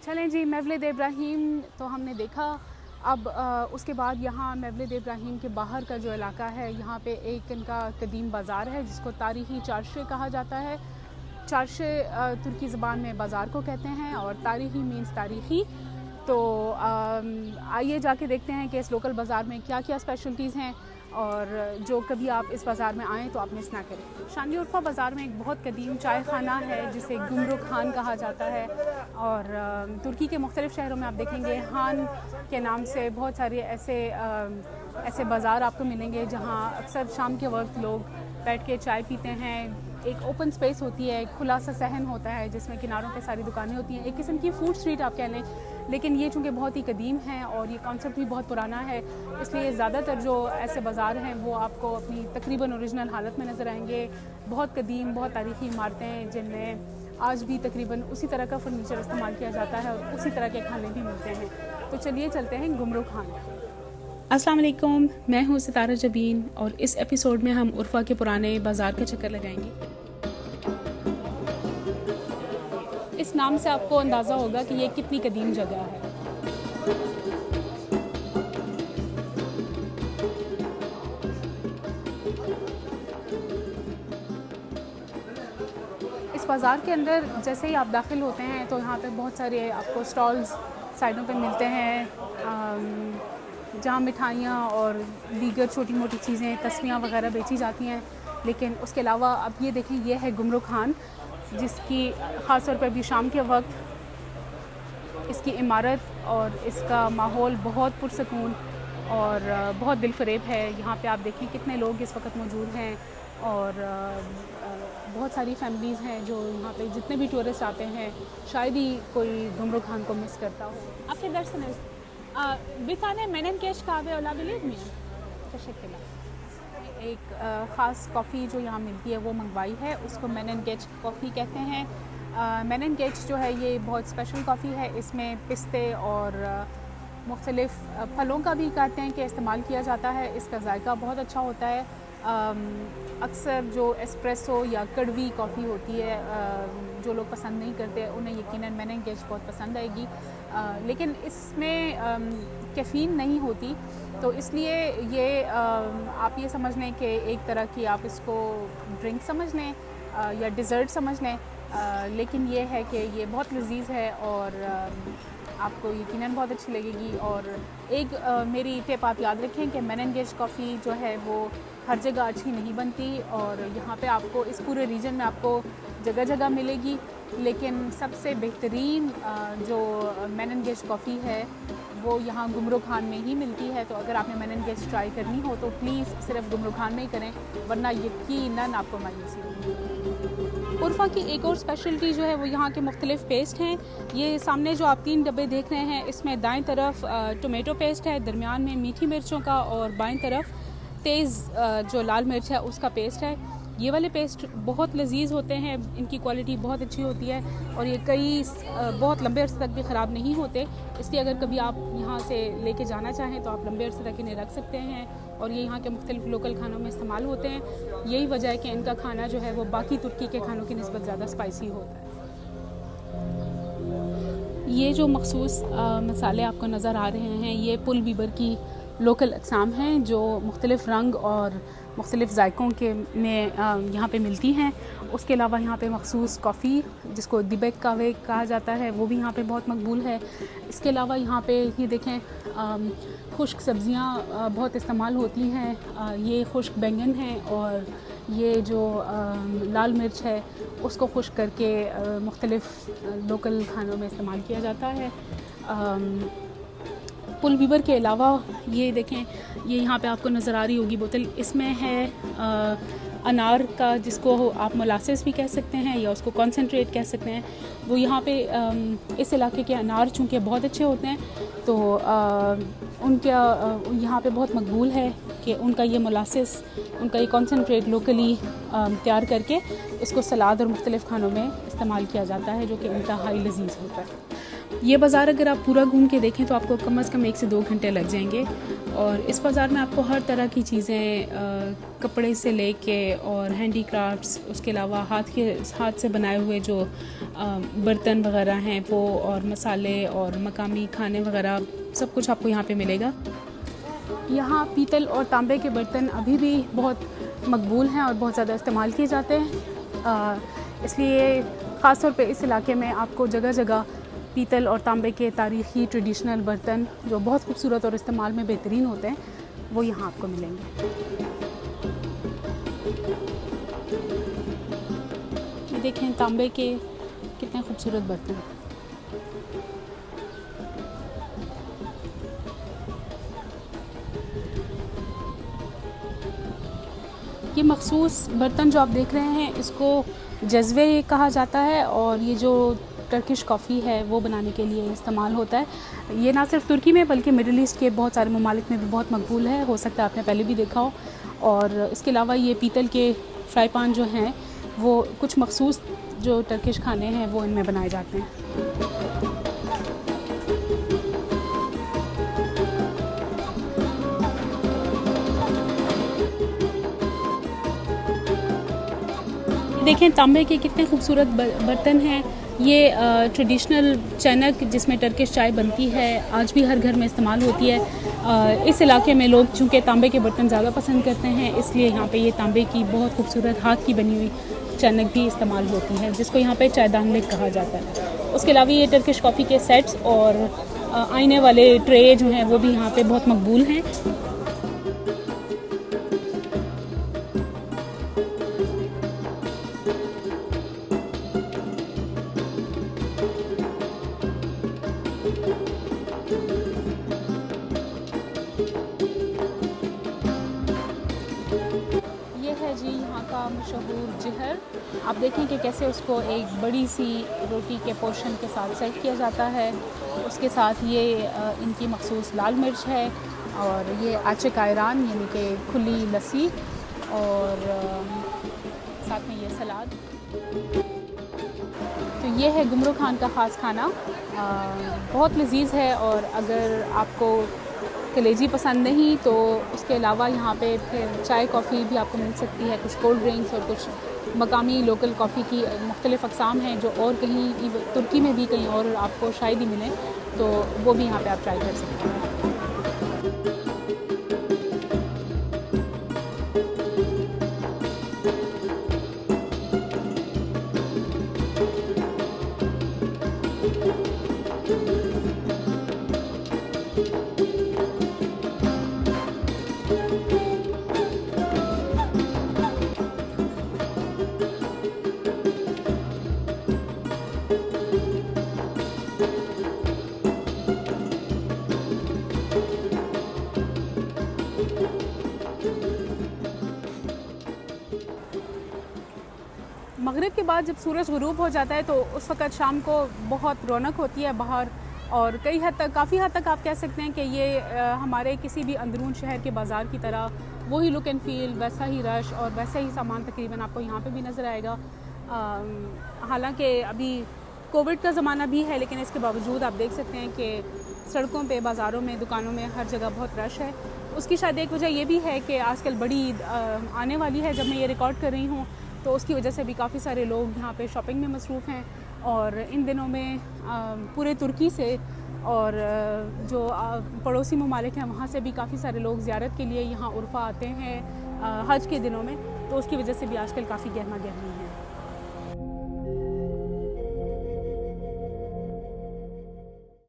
चलें जी, मवलिद इब्राहीम तो हमने देखा। अब उसके बाद यहाँ मवलिद इब्राहीम के बाहर का जो इलाका है, यहाँ पे एक इनका कदीम बाज़ार है जिसको तारीख़ी चारशे कहा जाता है। चारशे तुर्की ज़बान में बाज़ार को कहते हैं और तारीख़ी मीन्स तारीख़ी। तो आइए जाके देखते हैं कि इस लोकल बाज़ार में क्या क्या स्पेशलिटीज़ हैं, और जो कभी आप इस बाज़ार में आएँ तो आप मिस ना करें। शानी उर्फा बाज़ार में एक बहुत कदीम चाय खाना है जिसे गुमरू खान कहा जाता है, और तुर्की के मुख्तलिफ़ शहरों में आप देखेंगे हान के नाम से बहुत सारे ऐसे बाज़ार आपको मिलेंगे जहाँ अक्सर शाम के वक्त लोग बैठ के चाय पीते हैं। एक ओपन स्पेस होती है, एक खुला सा सहन होता है जिसमें किनारों पे सारी दुकानें होती हैं, एक किस्म की फूड स्ट्रीट आप कह लें। लेकिन ये चूँकि बहुत ही कदीम है और ये कॉन्सेप्ट भी बहुत पुराना है, इसलिए ज़्यादातर जो ऐसे बाज़ार हैं वो आपको अपनी तकरीबन ओरिजिनल हालत में नज़र आएंगे। बहुत कदीम, बहुत तारीख़ी इमारतें हैं जिनमें आज भी तकरीबन उसी तरह का फर्नीचर इस्तेमाल किया जाता है और उसी तरह के खाने भी मिलते हैं। तो चलिए चलते हैं गुमरू खान। अस्सलाम वालेकुम, मैं हूँ सितारा जबीन और इस एपिसोड में हम उर्फा के पुराने बाज़ार का चक्कर लगाएंगे। इस नाम से आपको अंदाज़ा होगा कि ये कितनी कदीम जगह है। इस बाज़ार के अंदर जैसे ही आप दाखिल होते हैं तो यहाँ पे बहुत सारे आपको स्टॉल्स साइडों पे मिलते हैं, जहाँ मिठाइयाँ और दीगर छोटी मोटी चीज़ें, तस्वीरें वगैरह बेची जाती हैं। लेकिन उसके अलावा अब ये देखें, ये है गुमरू खान, जिसकी ख़ास तौर पर भी शाम के वक्त इसकी इमारत और इसका माहौल बहुत पुरसकून और बहुत दिलफरेब है। यहाँ पे आप देखें कितने लोग इस वक्त मौजूद हैं और बहुत सारी फैमिलीज़ हैं जो यहाँ पे, जितने भी टूरिस्ट आते हैं शायद ही कोई गुमरू खान को मिस करता हो। आपके दर्शन bir tane menengeç kahve olabilir mi? Teşekkürler। एक ख़ास कॉफ़ी जो यहाँ मिलती है वो मंगवाई है, उसको मेनेंगेच कॉफ़ी कहते हैं। मेनेंगेच जो है ये बहुत स्पेशल कॉफ़ी है, इसमें पिस्ते और मुख्तलिफ़ फलों का भी कहते हैं कि इस्तेमाल किया जाता है। इसका जायका बहुत अच्छा होता है। अक्सर जो एस्प्रेसो या कड़वी कॉफ़ी होती है, जो लोग पसंद नहीं करते उन्हें यकीनन मेनेंगेच बहुत पसंद आएगी, लेकिन इसमें कैफ़ीन नहीं होती, तो इसलिए ये आप ये समझ लें कि एक तरह की आप इसको ड्रिंक समझ लें या डिज़र्ट समझ लें, लेकिन ये है कि ये बहुत लजीज़ है और आपको यकीनन बहुत अच्छी लगेगी। और एक मेरी टिप आप याद रखें कि मेनेंगेच कॉफ़ी जो है वो हर जगह अच्छी नहीं बनती, और यहाँ पे आपको इस पूरे रीजन में आपको जगह जगह मिलेगी, लेकिन सबसे बेहतरीन जो मेनेंगेच कॉफ़ी है वो यहाँ गुमरू खान में ही मिलती है। तो अगर आपने मेनेंगेच ट्राई करनी हो तो प्लीज़ सिर्फ गुमरू खान में ही करें, वरना यकीनन आपको मायूसी होगी। उर्फा की एक और स्पेशलिटी जो है वो यहाँ के मुख्तलिफ़ पेस्ट हैं। ये सामने जो आप 3 डब्बे देख रहे हैं, इसमें दाएं तरफ टोमेटो पेस्ट है, दरमियान में मीठी मिर्चों का, और बाएं तरफ तेज़ जो लाल मिर्च है उसका पेस्ट है। ये वाले पेस्ट बहुत लजीज़ होते हैं, इनकी क्वालिटी बहुत अच्छी होती है और ये बहुत लंबे अरसे तक भी ख़राब नहीं होते। इसलिए अगर कभी आप यहाँ से लेके जाना चाहें तो आप लंबे अरसे तक इन्हें रख सकते हैं, और ये यहाँ के मुख्तलिफ़ लोकल खानों में इस्तेमाल होते हैं। यही वजह है कि इनका खाना जो है वो बाकी तुर्की के खानों की निस्बत ज़्यादा स्पाइसी होता है। ये जो मखसूस मसाले आपको नज़र आ रहे हैं, ये पुल बीबर की लोकल अक़साम हैं जो मुख्तलिफ़ रंग और मुख्तलिफ़ जायकों के में यहाँ पे मिलती हैं। उसके अलावा यहाँ पे मखसूस कॉफ़ी जिसको दिबेक कहवे कहा जाता है वो भी यहाँ पे बहुत मकबूल है। इसके अलावा यहाँ पे ये देखें, खुश्क सब्ज़ियाँ बहुत इस्तेमाल होती हैं। ये खुश्क बैंगन है और ये जो लाल मिर्च है उसको खुश्क करके मुख्तलिफ़ लोकल खानों में इस्तेमाल किया जाता है। पुल बीबर के अलावा ये देखें, ये यहाँ पे आपको नज़र आ रही होगी बोतल, इसमें है अनार का, जिसको आप मोलासेस भी कह सकते हैं या उसको कॉन्सेंट्रेट कह सकते हैं। वो यहाँ पे इस इलाके के अनार चूँकि बहुत अच्छे होते हैं, तो उनका यहाँ पे बहुत मकबूल है कि उनका ये मोलासेस, उनका ये कॉन्सेंट्रेट लोकली तैयार करके इसको सलाद और मुख्तलिफ़ खानों में इस्तेमाल किया जाता है, जो कि इंतहाई लजीज़ होता है। ये बाज़ार अगर आप पूरा घूम के देखें तो आपको कम से कम 1 से 2 घंटे लग जाएंगे। और इस बाज़ार में आपको हर तरह की चीज़ें कपड़े से लेके और हैंडी क्राफ्ट्स, उसके अलावा हाथ से बनाए हुए जो बर्तन वगैरह हैं वो, और मसाले और मकामी खाने वगैरह सब कुछ आपको यहाँ पे मिलेगा। यहाँ पीतल और तांबे के बर्तन अभी भी बहुत मकबूल हैं और बहुत ज़्यादा इस्तेमाल किए जाते हैं, इसलिए ख़ास तौर पे इस इलाके में आपको जगह जगह पीतल और तांबे के तारीख़ी ट्रेडिशनल बर्तन जो बहुत खूबसूरत और इस्तेमाल में बेहतरीन होते हैं वो यहाँ आपको मिलेंगे। ये देखें तांबे के कितने खूबसूरत बर्तन। ये मखसूस बर्तन जो आप देख रहे हैं इसको जज़्वे कहा जाता है, और ये जो टर्किश कॉफ़ी है वो बनाने के लिए इस्तेमाल होता है। ये ना सिर्फ तुर्की में बल्कि मिडिल ईस्ट के बहुत सारे ममालिक में भी बहुत मकबूल है, हो सकता है आपने पहले भी देखा हो। और इसके अलावा ये पीतल के फ्राई पैन जो हैं वो कुछ मखसूस जो टर्किश खाने हैं वो इनमें बनाए जाते हैं। देखें तांबे के कितने खूबसूरत बर्तन हैं। ये ट्रेडिशनल चनक जिसमें टर्किश चाय बनती है आज भी हर घर में इस्तेमाल होती है। इस इलाके में लोग चूँकि तांबे के बर्तन ज़्यादा पसंद करते हैं इसलिए यहाँ पे ये तांबे की बहुत खूबसूरत हाथ की बनी हुई चनक भी इस्तेमाल होती है जिसको यहाँ पे चायदानलिक कहा जाता है। उसके अलावा ये टर्किश कॉफ़ी के सेट्स और आईने वाले ट्रे जो हैं वो भी यहाँ पे बहुत मकबूल हैं। जी यहाँ का मशहूर जहर, आप देखें कि कैसे उसको एक बड़ी सी रोटी के पोर्शन के साथ सर्व किया जाता है। उसके साथ ये इनकी मखसूस लाल मिर्च है, और ये आचिक आयरान यानी कि खुली लस्सी, और साथ में ये सलाद। तो ये है गुमरू खान का ख़ास खाना, बहुत लजीज़ है। और अगर आपको कलेजी पसंद नहीं तो उसके अलावा यहाँ पे फिर चाय कॉफ़ी भी आपको मिल सकती है, कुछ कोल्ड ड्रिंक्स और कुछ मकामी लोकल कॉफ़ी की मुख्तलिफ़ अक़साम हैं जो और कहीं तुर्की में भी कहीं और आपको शायद ही मिलें, तो वो भी यहाँ पे आप ट्राई कर सकते हैं। मगरिब के बाद जब सूरज गुरूब हो जाता है तो उस वक़्त शाम को बहुत रौनक होती है बाहर, और कई हद तक काफ़ी हद तक आप कह सकते हैं कि ये हमारे किसी भी अंदरून शहर के बाज़ार की तरह वही लुक एंड फील, वैसा ही रश और वैसा ही सामान तकरीबन आपको यहाँ पे भी नज़र आएगा। हालांकि अभी कोविड का ज़माना भी है, लेकिन इसके बावजूद आप देख सकते हैं कि सड़कों पे, बाज़ारों में, दुकानों में हर जगह बहुत रश है। उसकी शायद एक वजह ये भी है कि आजकल बड़ी ईद आने वाली है जब मैं ये रिकॉर्ड कर रही हूँ, तो उसकी वजह से भी काफ़ी सारे लोग यहाँ पे शॉपिंग में मसरूफ़ हैं। और इन दिनों में पूरे तुर्की से और जो पड़ोसी ममालिक हैं वहाँ से भी काफ़ी सारे लोग ज़ियारत के लिए यहाँ उर्फ़ा आते हैं हज के दिनों में, तो उसकी वजह से भी आजकल काफ़ी गहमा गहमी है।